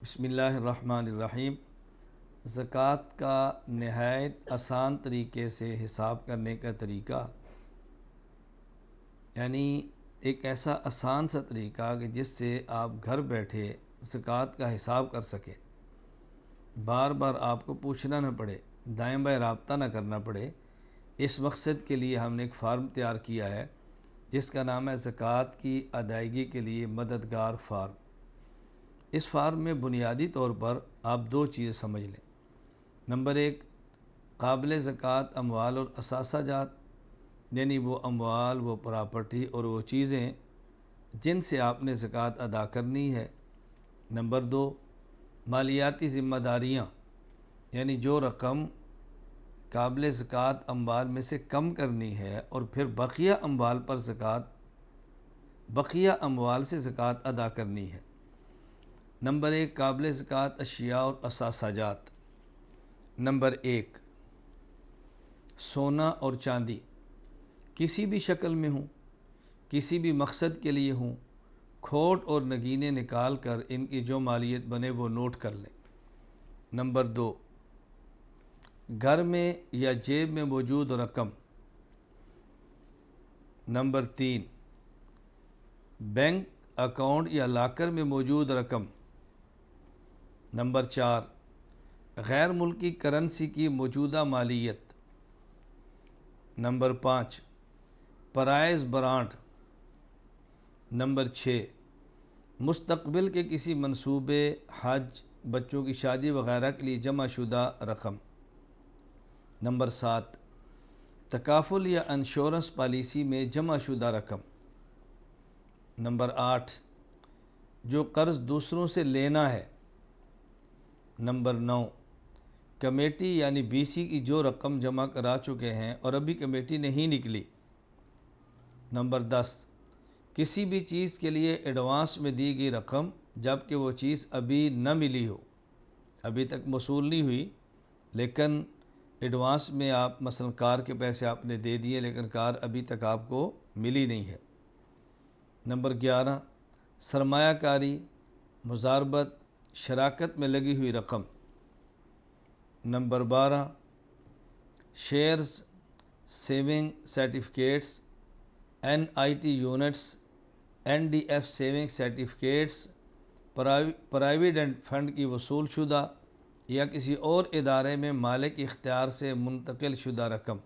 بسم اللہ الرحمن الرحیم۔ زکوٰۃ کا نہایت آسان طریقے سے حساب کرنے کا طریقہ، یعنی ایک ایسا آسان سا طریقہ کہ جس سے آپ گھر بیٹھے زکوٰۃ کا حساب کر سکیں، بار بار آپ کو پوچھنا نہ پڑے، دائیں بائیں رابطہ نہ کرنا پڑے۔ اس مقصد کے لیے ہم نے ایک فارم تیار کیا ہے جس کا نام ہے زکوٰۃ کی ادائیگی کے لیے مددگار فارم۔ اس فارم میں بنیادی طور پر آپ دو چیزیں سمجھ لیں۔ نمبر ایک، قابل زکوٰۃ اموال اور اثاثہ جات، یعنی وہ اموال، وہ پراپرٹی اور وہ چیزیں جن سے آپ نے زکوٰۃ ادا کرنی ہے۔ نمبر دو، مالیاتی ذمہ داریاں، یعنی جو رقم قابل زکوٰۃ اموال میں سے کم کرنی ہے اور پھر بقیہ اموال پر بقیہ اموال سے زکوٰۃ ادا کرنی ہے۔ نمبر ایک، قابل زکوٰۃ اشیاء اور اثاثہ جات۔ نمبر ایک، سونا اور چاندی کسی بھی شکل میں ہوں، کسی بھی مقصد کے لیے ہوں، کھوٹ اور نگینے نکال کر ان کی جو مالیت بنے وہ نوٹ کر لیں۔ نمبر دو، گھر میں یا جیب میں موجود رقم۔ نمبر تین، بینک اکاؤنٹ یا لاکر میں موجود رقم۔ نمبر چار، غیر ملکی کرنسی کی موجودہ مالیت۔ نمبر پانچ، پرائز برانڈ۔ نمبر چھ، مستقبل کے کسی منصوبے، حج، بچوں کی شادی وغیرہ کے لیے جمع شدہ رقم۔ نمبر سات، تکافل یا انشورنس پالیسی میں جمع شدہ رقم۔ نمبر آٹھ، جو قرض دوسروں سے لینا ہے۔ نمبر نو، کمیٹی یعنی بی سی کی جو رقم جمع کرا چکے ہیں اور ابھی کمیٹی نہیں نکلی۔ نمبر دس، کسی بھی چیز کے لیے ایڈوانس میں دی گئی رقم جبکہ وہ چیز ابھی نہ ملی ہو، ابھی تک موصول نہیں ہوئی، لیکن ایڈوانس میں آپ مثلا کار کے پیسے آپ نے دے دیے لیکن کار ابھی تک آپ کو ملی نہیں ہے۔ نمبر گیارہ، سرمایہ کاری، مضاربت، شراکت میں لگی ہوئی رقم۔ نمبر بارہ، shares, saving certificates, N I T units, N D F saving certificates, provident fund کی وصول شدہ یا کسی اور ادارے میں مالک اختیار سے منتقل شدہ رقم۔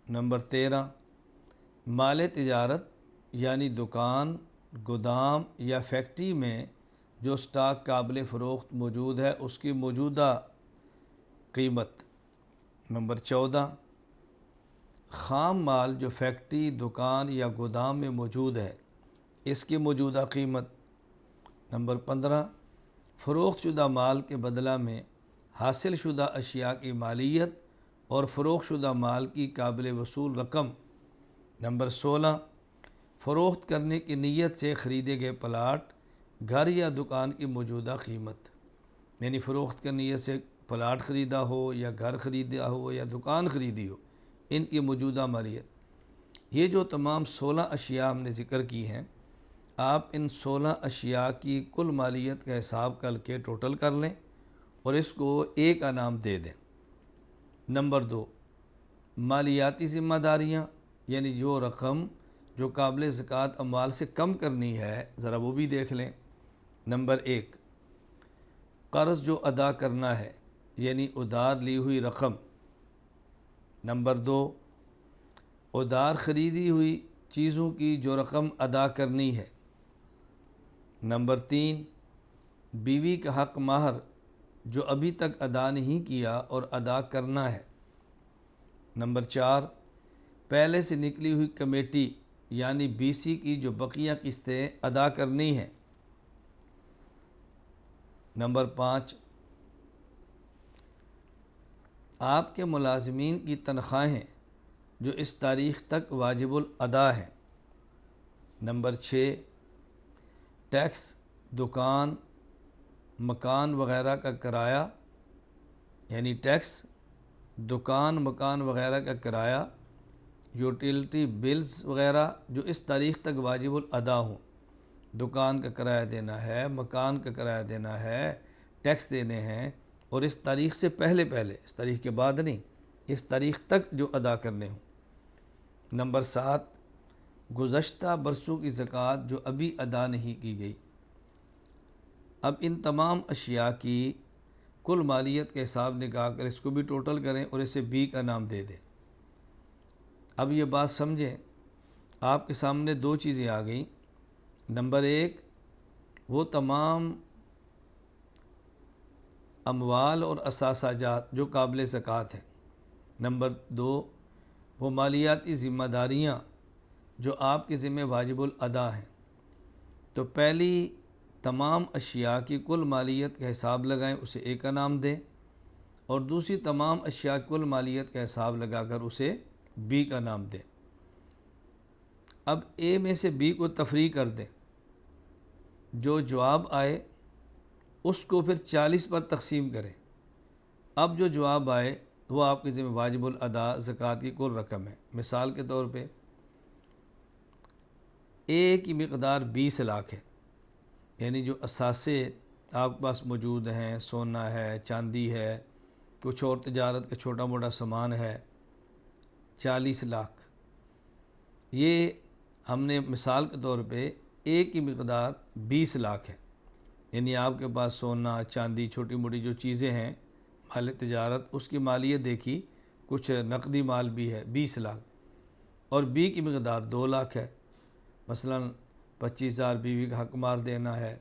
نمبر تیرہ، مال تجارت یعنی دکان، گودام یا فیکٹری میں جو سٹاک قابل فروخت موجود ہے اس کی موجودہ قیمت۔ نمبر چودہ، خام مال جو فیکٹری، دکان یا گودام میں موجود ہے اس کی موجودہ قیمت۔ نمبر پندرہ، فروخت شدہ مال کے بدلہ میں حاصل شدہ اشیاء کی مالیت اور فروخت شدہ مال کی قابل وصول رقم۔ نمبر سولہ، فروخت کرنے کی نیت سے خریدے گئے پلاٹ، گھر یا دکان کی موجودہ قیمت، یعنی فروخت کی نیت سے پلاٹ خریدا ہو یا گھر خریدا ہو یا دکان خریدی ہو، ان کی موجودہ مالیت۔ یہ جو تمام 16 اشیاء ہم نے ذکر کی ہیں، آپ ان 16 اشیاء کی کل مالیت کا حساب کر کے ٹوٹل کر لیں اور اس کو ایک انعام دے دیں۔ نمبر دو، مالیاتی ذمہ داریاں، یعنی جو رقم جو قابل زکوٰۃ اموال سے کم کرنی ہے ذرا وہ بھی دیکھ لیں۔ نمبر ایک، قرض جو ادا کرنا ہے یعنی ادھار لی ہوئی رقم۔ نمبر دو، ادھار خریدی ہوئی چیزوں کی جو رقم ادا کرنی ہے۔ نمبر تین، بیوی کا حق مہر جو ابھی تک ادا نہیں کیا اور ادا کرنا ہے۔ نمبر چار، پہلے سے نکلی ہوئی کمیٹی یعنی بی سی کی جو بقیہ قسطیں ادا کرنی ہیں۔ نمبر پانچ، آپ کے ملازمین کی تنخواہیں جو اس تاریخ تک واجب الادا ہیں۔ نمبر چھ، ٹیکس، دکان، مکان وغیرہ کا کرایہ، یعنی ٹیکس، دکان، مکان وغیرہ کا کرایہ، یوٹیلٹی بلز وغیرہ جو اس تاریخ تک واجب الادا ہوں۔ دکان کا کرایہ دینا ہے، مکان کا کرایہ دینا ہے، ٹیکس دینے ہیں، اور اس تاریخ سے پہلے اس تاریخ کے بعد نہیں، اس تاریخ تک جو ادا کرنے ہوں۔ نمبر 7، گزشتہ برسوں کی زکوٰۃ جو ابھی ادا نہیں کی گئی۔ اب ان تمام اشیاء کی کل مالیت کا حساب نکال کر اس کو بھی ٹوٹل کریں اور اسے بی کا نام دے دیں۔ اب یہ بات سمجھیں، آپ کے سامنے دو چیزیں آ گئیں۔ نمبر 1، وہ تمام اموال اور اثاثہ جات جو قابل زکوٰۃ ہیں۔ نمبر 2، وہ مالیاتی ذمہ داریاں جو آپ کے ذمہ واجب الادا ہیں۔ تو پہلی تمام اشیاء کی کل مالیت کا حساب لگائیں، اسے اے کا نام دیں، اور دوسری تمام اشیاء کی کل مالیت کا حساب لگا کر اسے بی کا نام دیں۔ اب اے میں سے بی کو تفریق کر دیں، جو جواب آئے اس کو پھر 40 پر تقسیم کریں۔ اب جو جواب آئے وہ آپ کے ذمہ واجب الادا زکوٰۃ کی کل رقم ہے۔ مثال کے طور پہ اے کی مقدار 20 لاکھ ہے، یعنی جو اثاثے آپ کے پاس موجود ہیں، سونا ہے، چاندی ہے، کچھ اور تجارت کا چھوٹا موٹا سامان ہے، 40 لاکھ۔ یہ ہم نے مثال کے طور پہ اے کی مقدار 20 لاکھ ہے، یعنی آپ کے پاس سونا، چاندی، چھوٹی موٹی جو چیزیں ہیں مال تجارت، اس کی مالیت دیکھی، کچھ نقدی مال بھی ہے 20 لاکھ، اور بی کی مقدار 2 لاکھ ہے۔ مثلا 25,000 بیوی کا حق مار دینا ہے،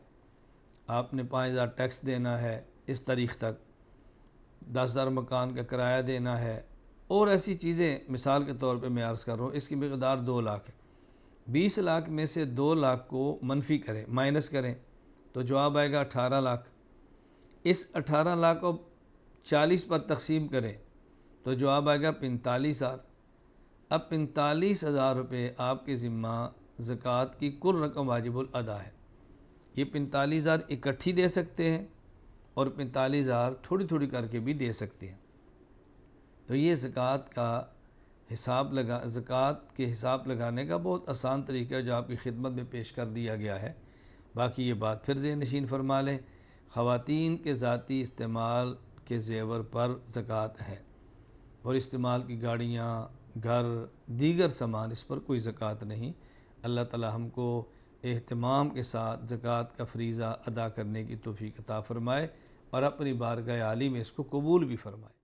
آپ نے 5,000 ٹیکس دینا ہے اس تاریخ تک، 10,000 مکان کا کرایہ دینا ہے، اور ایسی چیزیں مثال کے طور پہ میں عرض کر رہا ہوں۔ اس کی مقدار 2 لاکھ ہے۔ 20 لاکھ میں سے 2 لاکھ کو منفی کریں، مائنس کریں، تو جواب آئے گا 18 لاکھ۔ اس 18 لاکھ کو 40 پر تقسیم کریں تو جواب آئے گا 45,000۔ اب 45,000 روپے آپ کے ذمہ زکوٰۃ کی کل رقم واجب الادا ہے۔ یہ 45,000 اکٹھی دے سکتے ہیں اور 45,000 تھوڑی تھوڑی کر کے بھی دے سکتے ہیں۔ تو یہ زکوٰۃ کے حساب لگانے کا بہت آسان طریقہ ہے جو آپ کی خدمت میں پیش کر دیا گیا ہے۔ باقی یہ بات پھر ذہن نشین فرما لیں، خواتین کے ذاتی استعمال کے زیور پر زکوٰۃ ہے، اور استعمال کی گاڑیاں، گھر، دیگر سامان، اس پر کوئی زکوٰۃ نہیں۔ اللہ تعالی ہم کو اہتمام کے ساتھ زکوٰۃ کا فریضہ ادا کرنے کی توفیق عطا فرمائے اور اپنی بارگاہ عالی میں اس کو قبول بھی فرمائے۔